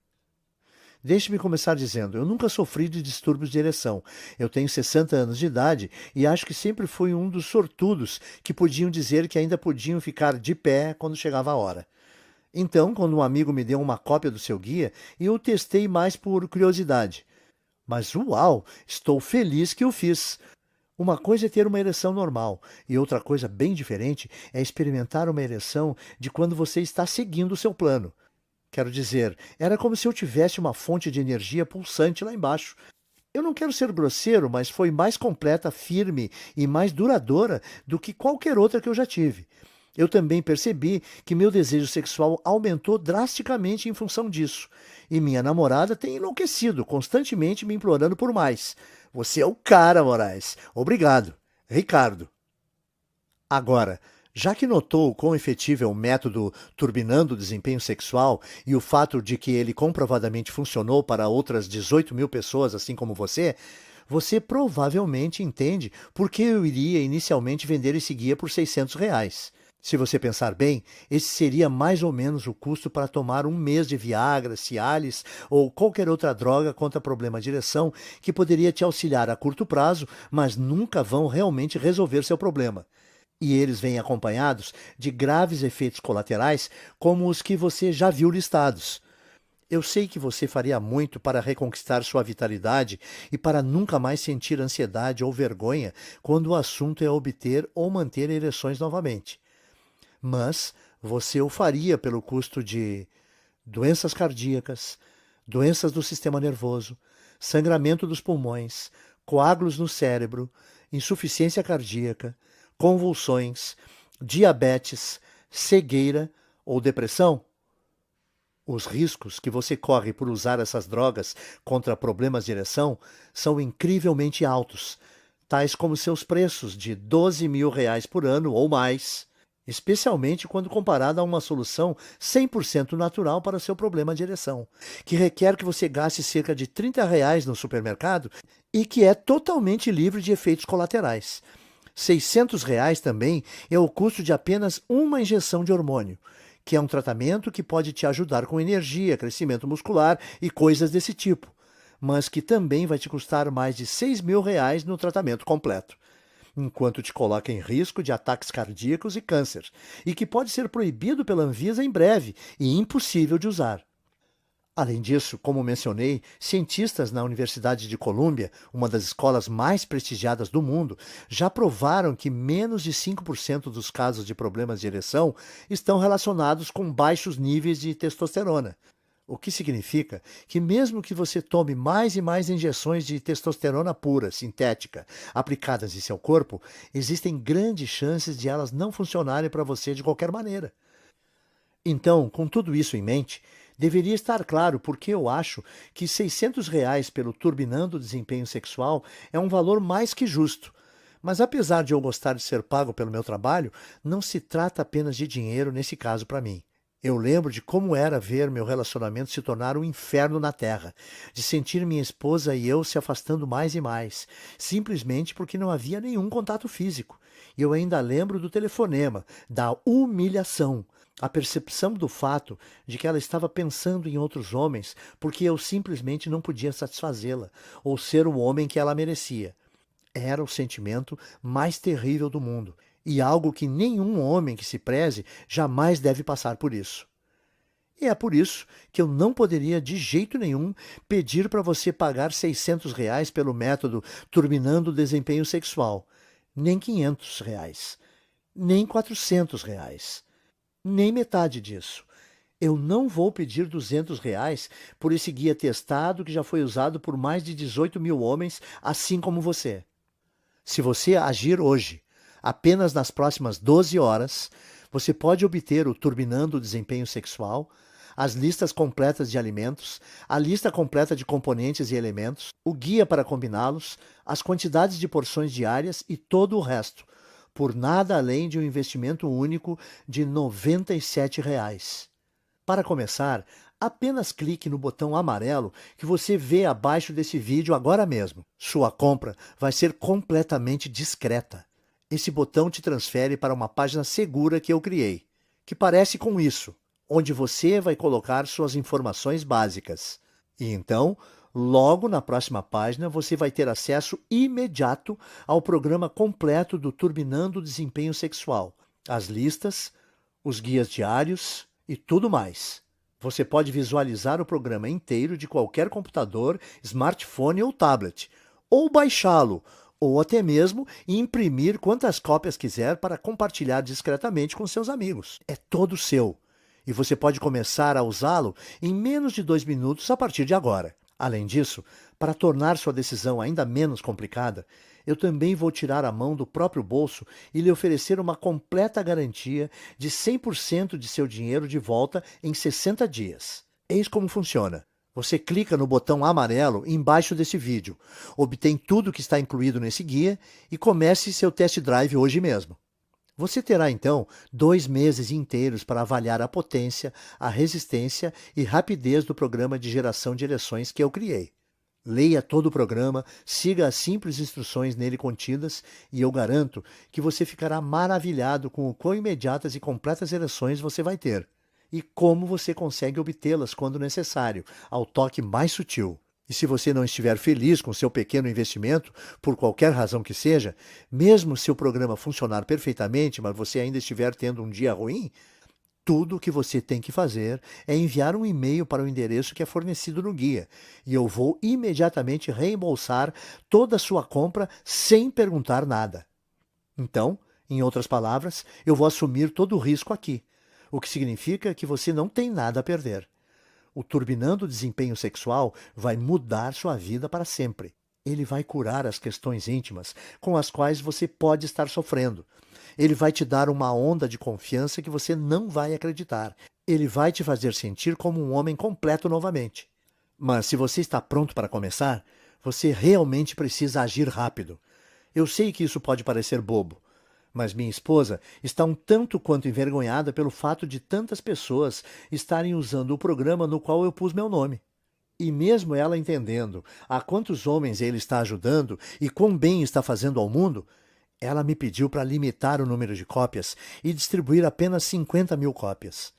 Speaker 1: Deixe-me começar dizendo, eu nunca sofri de distúrbios de ereção. Eu tenho 60 anos de idade e acho que sempre fui um dos sortudos que podiam dizer que ainda podiam ficar de pé quando chegava a hora. Então, quando um amigo me deu uma cópia do seu guia, eu testei mais por curiosidade. Mas uau, estou feliz que o fiz. Uma coisa é ter uma ereção normal, e outra coisa bem diferente é experimentar uma ereção de quando você está seguindo o seu plano. Quero dizer, era como se eu tivesse uma fonte de energia pulsante lá embaixo. Eu não quero ser grosseiro, mas foi mais completa, firme e mais duradoura do que qualquer outra que eu já tive. Eu também percebi que meu desejo sexual aumentou drasticamente em função disso. E minha namorada tem enlouquecido, constantemente me implorando por mais. Você é o cara, Moraes. Obrigado. Ricardo. Agora, já que notou o quão efetivo é o método turbinando o desempenho sexual e o fato de que ele comprovadamente funcionou para outras 18 mil pessoas, assim como você provavelmente entende por que eu iria inicialmente vender esse guia por R$ 600. Se você pensar bem, esse seria mais ou menos o custo para tomar um mês de Viagra, Cialis ou qualquer outra droga contra problema de ereção que poderia te auxiliar a curto prazo, mas nunca vão realmente resolver seu problema. E eles vêm acompanhados de graves efeitos colaterais, como os que você já viu listados. Eu sei que você faria muito para reconquistar sua vitalidade e para nunca mais sentir ansiedade ou vergonha quando o assunto é obter ou manter ereções novamente. Mas você o faria pelo custo de doenças cardíacas, doenças do sistema nervoso, sangramento dos pulmões, coágulos no cérebro, insuficiência cardíaca, convulsões, diabetes, cegueira ou depressão? Os riscos que você corre por usar essas drogas contra problemas de ereção são incrivelmente altos, tais como seus preços de R$ 12.000 por ano ou mais, especialmente quando comparado a uma solução 100% natural para seu problema de ereção, que requer que você gaste cerca de R$ 30 no supermercado e que é totalmente livre de efeitos colaterais. R$ 600 também é o custo de apenas uma injeção de hormônio, que é um tratamento que pode te ajudar com energia, crescimento muscular e coisas desse tipo, mas que também vai te custar mais de R$ 6.000 no tratamento completo, enquanto te coloca em risco de ataques cardíacos e câncer, e que pode ser proibido pela Anvisa em breve e impossível de usar. Além disso, como mencionei, cientistas na Universidade de Colômbia, uma das escolas mais prestigiadas do mundo, já provaram que menos de 5% dos casos de problemas de ereção estão relacionados com baixos níveis de testosterona. O que significa que mesmo que você tome mais e mais injeções de testosterona pura, sintética, aplicadas em seu corpo, existem grandes chances de elas não funcionarem para você de qualquer maneira. Então, com tudo isso em mente, deveria estar claro porque eu acho que R$ 600 pelo Turbinando o Desempenho Sexual é um valor mais que justo. Mas apesar de eu gostar de ser pago pelo meu trabalho, não se trata apenas de dinheiro nesse caso para mim. Eu lembro de como era ver meu relacionamento se tornar um inferno na Terra, de sentir minha esposa e eu se afastando mais e mais, simplesmente porque não havia nenhum contato físico. E eu ainda lembro do telefonema, da humilhação, a percepção do fato de que ela estava pensando em outros homens porque eu simplesmente não podia satisfazê-la ou ser o homem que ela merecia. Era o sentimento mais terrível do mundo e algo que nenhum homem que se preze jamais deve passar por isso. E é por isso que eu não poderia de jeito nenhum pedir para você pagar R$ 600 pelo método Turbinando o Desempenho Sexual, nem R$ 500, nem R$ 400, nem metade disso. Eu não vou pedir R$ 200 por esse guia testado que já foi usado por mais de 18 mil homens, assim como você. Se você agir hoje, apenas nas próximas 12 horas, você pode obter o Turbinando o Desempenho Sexual, as listas completas de alimentos, a lista completa de componentes e elementos, o guia para combiná-los, as quantidades de porções diárias e todo o resto, por nada além de um investimento único de R$ 97. Para começar, apenas clique no botão amarelo que você vê abaixo desse vídeo agora mesmo. Sua compra vai ser completamente discreta. Esse botão te transfere para uma página segura que eu criei, que parece com isso, onde você vai colocar suas informações básicas. E então, logo na próxima página, você vai ter acesso imediato ao programa completo do Turbinando o Desempenho Sexual, as listas, os guias diários e tudo mais. Você pode visualizar o programa inteiro de qualquer computador, smartphone ou tablet, ou baixá-lo, ou até mesmo imprimir quantas cópias quiser para compartilhar discretamente com seus amigos. É todo seu. E você pode começar a usá-lo em menos de 2 minutos a partir de agora. Além disso, para tornar sua decisão ainda menos complicada, eu também vou tirar a mão do próprio bolso e lhe oferecer uma completa garantia de 100% de seu dinheiro de volta em 60 dias. Eis como funciona. Você clica no botão amarelo embaixo desse vídeo, obtém tudo que está incluído nesse guia e comece seu test drive hoje mesmo. Você terá, então, 2 meses inteiros para avaliar a potência, a resistência e rapidez do programa de geração de ereções que eu criei. Leia todo o programa, siga as simples instruções nele contidas e eu garanto que você ficará maravilhado com o quão imediatas e completas ereções você vai ter e como você consegue obtê-las quando necessário, ao toque mais sutil. E se você não estiver feliz com seu pequeno investimento, por qualquer razão que seja, mesmo se o programa funcionar perfeitamente, mas você ainda estiver tendo um dia ruim, tudo o que você tem que fazer é enviar um e-mail para o endereço que é fornecido no guia, e eu vou imediatamente reembolsar toda a sua compra sem perguntar nada. Então, em outras palavras, eu vou assumir todo o risco aqui, o que significa que você não tem nada a perder. O Turbinando o Desempenho Sexual vai mudar sua vida para sempre. Ele vai curar as questões íntimas com as quais você pode estar sofrendo. Ele vai te dar uma onda de confiança que você não vai acreditar. Ele vai te fazer sentir como um homem completo novamente. Mas se você está pronto para começar, você realmente precisa agir rápido. Eu sei que isso pode parecer bobo, mas minha esposa está um tanto quanto envergonhada pelo fato de tantas pessoas estarem usando o programa no qual eu pus meu nome. E mesmo ela entendendo a quantos homens ele está ajudando e quão bem está fazendo ao mundo, ela me pediu para limitar o número de cópias e distribuir apenas 50.000 cópias.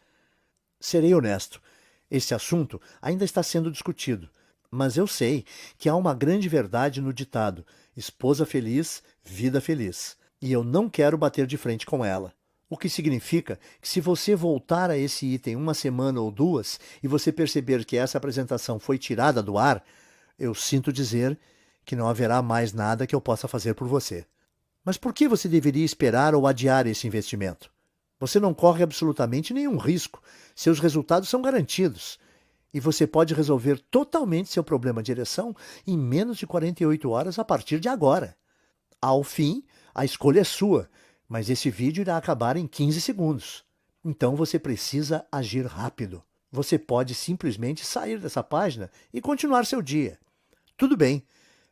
Speaker 1: Serei honesto, esse assunto ainda está sendo discutido, mas eu sei que há uma grande verdade no ditado: esposa feliz, vida feliz. E eu não quero bater de frente com ela. O que significa que se você voltar a esse item 1 semana ou 2 e você perceber que essa apresentação foi tirada do ar, eu sinto dizer que não haverá mais nada que eu possa fazer por você. Mas por que você deveria esperar ou adiar esse investimento? Você não corre absolutamente nenhum risco. Seus resultados são garantidos. E você pode resolver totalmente seu problema de ereção em menos de 48 horas a partir de agora. Ao fim, a escolha é sua, mas esse vídeo irá acabar em 15 segundos. Então você precisa agir rápido. Você pode simplesmente sair dessa página e continuar seu dia. Tudo bem,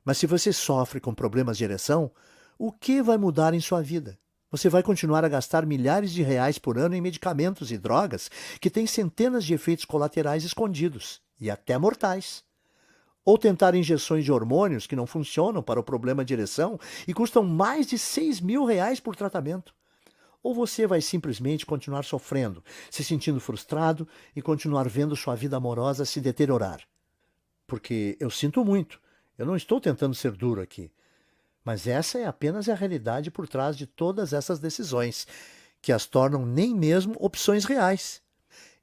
Speaker 1: mas se você sofre com problemas de ereção, o que vai mudar em sua vida? Você vai continuar a gastar milhares de reais por ano em medicamentos e drogas que têm centenas de efeitos colaterais escondidos, e até mortais. Ou tentar injeções de hormônios que não funcionam para o problema de ereção e custam mais de 6.000 reais por tratamento. Ou você vai simplesmente continuar sofrendo, se sentindo frustrado e continuar vendo sua vida amorosa se deteriorar. Porque eu sinto muito, eu não estou tentando ser duro aqui. Mas essa é apenas a realidade por trás de todas essas decisões, que as tornam nem mesmo opções reais.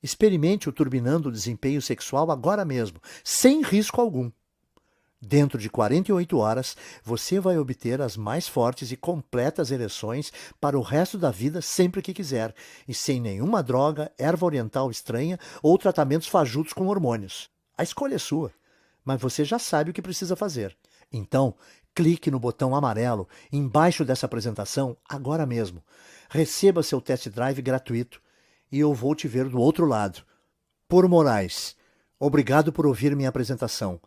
Speaker 1: Experimente o Turbinando o Desempenho Sexual agora mesmo, sem risco algum. Dentro de 48 horas, você vai obter as mais fortes e completas ereções para o resto da vida sempre que quiser, e sem nenhuma droga, erva oriental estranha ou tratamentos fajutos com hormônios. A escolha é sua, mas você já sabe o que precisa fazer. Então, clique no botão amarelo embaixo dessa apresentação agora mesmo. Receba seu test drive gratuito e eu vou te ver do outro lado. Por Moraes, obrigado por ouvir minha apresentação.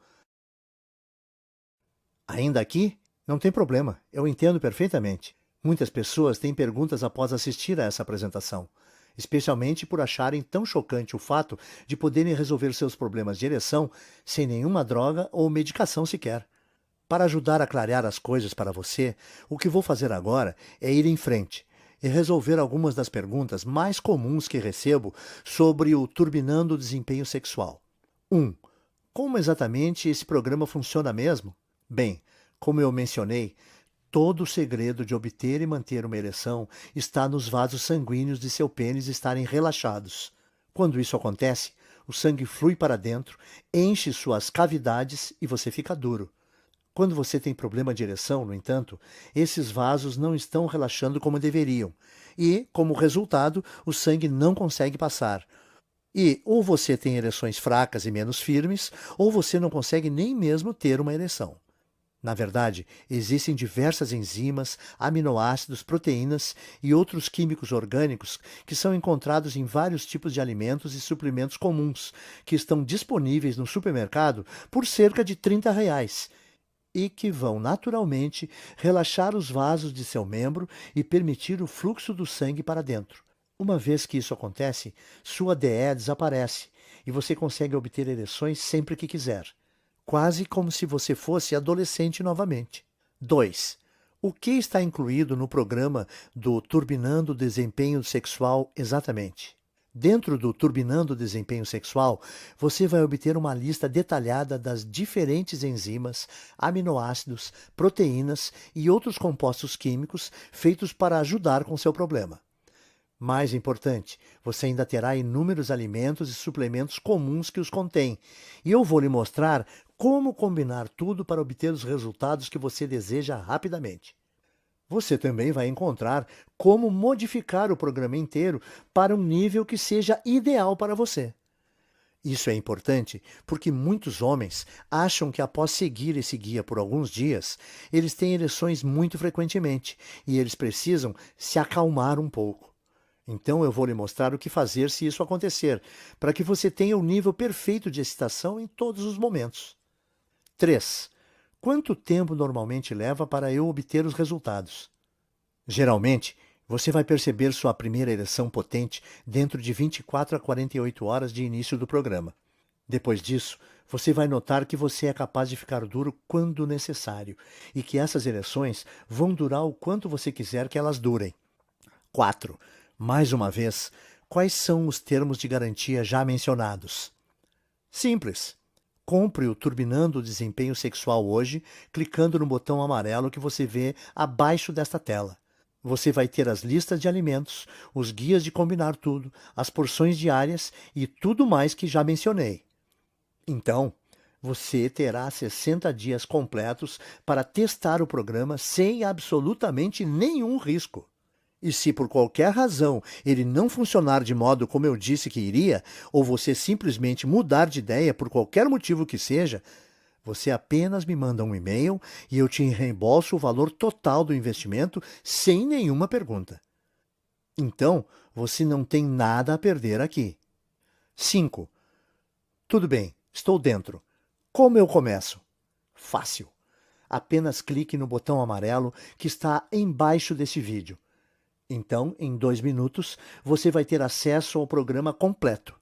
Speaker 1: Ainda aqui? Não tem problema, eu entendo perfeitamente. Muitas pessoas têm perguntas após assistir a essa apresentação, especialmente por acharem tão chocante o fato de poderem resolver seus problemas de ereção sem nenhuma droga ou medicação sequer. Para ajudar a clarear as coisas para você, o que vou fazer agora é ir em frente e resolver algumas das perguntas mais comuns que recebo sobre o Turbinando o Desempenho Sexual. 1. como exatamente esse programa funciona mesmo? Bem, como eu mencionei, todo o segredo de obter e manter uma ereção está nos vasos sanguíneos de seu pênis estarem relaxados. Quando isso acontece, o sangue flui para dentro, enche suas cavidades e você fica duro. Quando você tem problema de ereção, no entanto, esses vasos não estão relaxando como deveriam e, como resultado, o sangue não consegue passar. E ou você tem ereções fracas e menos firmes, ou você não consegue nem mesmo ter uma ereção. Na verdade, existem diversas enzimas, aminoácidos, proteínas e outros químicos orgânicos que são encontrados em vários tipos de alimentos e suplementos comuns, que estão disponíveis no supermercado por cerca de R$ 30 e que vão naturalmente relaxar os vasos de seu membro e permitir o fluxo do sangue para dentro. Uma vez que isso acontece, sua DE desaparece e você consegue obter ereções sempre que quiser, quase como se você fosse adolescente novamente. 2. O que está incluído no programa do Turbinando o Desempenho Sexual exatamente? Dentro do Turbinando o Desempenho Sexual, você vai obter uma lista detalhada das diferentes enzimas, aminoácidos, proteínas e outros compostos químicos feitos para ajudar com seu problema. Mais importante, você ainda terá inúmeros alimentos e suplementos comuns que os contêm, e eu vou lhe mostrar como combinar tudo para obter os resultados que você deseja rapidamente. Você também vai encontrar como modificar o programa inteiro para um nível que seja ideal para você. Isso é importante porque muitos homens acham que após seguir esse guia por alguns dias, eles têm ereções muito frequentemente e eles precisam se acalmar um pouco. Então eu vou lhe mostrar o que fazer se isso acontecer, para que você tenha o nível perfeito de excitação em todos os momentos. 3. Quanto tempo normalmente leva para eu obter os resultados? Geralmente, você vai perceber sua primeira ereção potente dentro de 24 a 48 horas de início do programa. Depois disso, você vai notar que você é capaz de ficar duro quando necessário e que essas ereções vão durar o quanto você quiser que elas durem. 4. Mais uma vez, quais são os termos de garantia já mencionados? Simples. Compre o Turbinando o Desempenho Sexual hoje, clicando no botão amarelo que você vê abaixo desta tela. Você vai ter as listas de alimentos, os guias de combinar tudo, as porções diárias e tudo mais que já mencionei. Então, você terá 60 dias completos para testar o programa sem absolutamente nenhum risco. E se por qualquer razão ele não funcionar de modo como eu disse que iria, ou você simplesmente mudar de ideia por qualquer motivo que seja, você apenas me manda um e-mail e eu te reembolso o valor total do investimento sem nenhuma pergunta. Então, você não tem nada a perder aqui. 5. Tudo bem, estou dentro. Como eu começo? Fácil. Apenas clique no botão amarelo que está embaixo desse vídeo. Então, em 2 minutos, você vai ter acesso ao programa completo.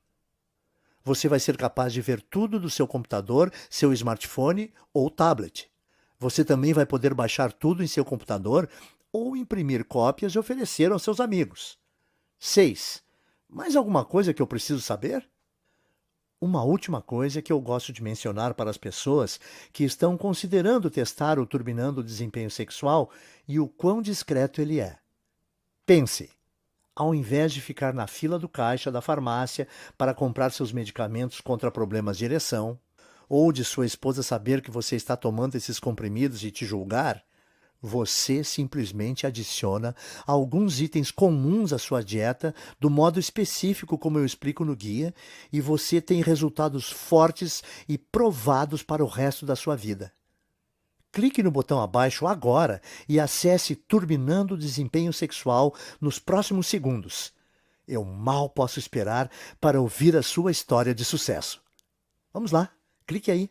Speaker 1: Você vai ser capaz de ver tudo do seu computador, seu smartphone ou tablet. Você também vai poder baixar tudo em seu computador ou imprimir cópias e oferecer aos seus amigos. 6. Mais alguma coisa que eu preciso saber? Uma última coisa que eu gosto de mencionar para as pessoas que estão considerando testar o Turbinando o Desempenho Sexual e o quão discreto ele é. Pense, ao invés de ficar na fila do caixa da farmácia para comprar seus medicamentos contra problemas de ereção, ou de sua esposa saber que você está tomando esses comprimidos e te julgar, você simplesmente adiciona alguns itens comuns à sua dieta do modo específico como eu explico no guia e você tem resultados fortes e provados para o resto da sua vida. Clique no botão abaixo agora e acesse Turbinando o Desempenho Sexual nos próximos segundos. Eu mal posso esperar para ouvir a sua história de sucesso. Vamos lá, clique aí.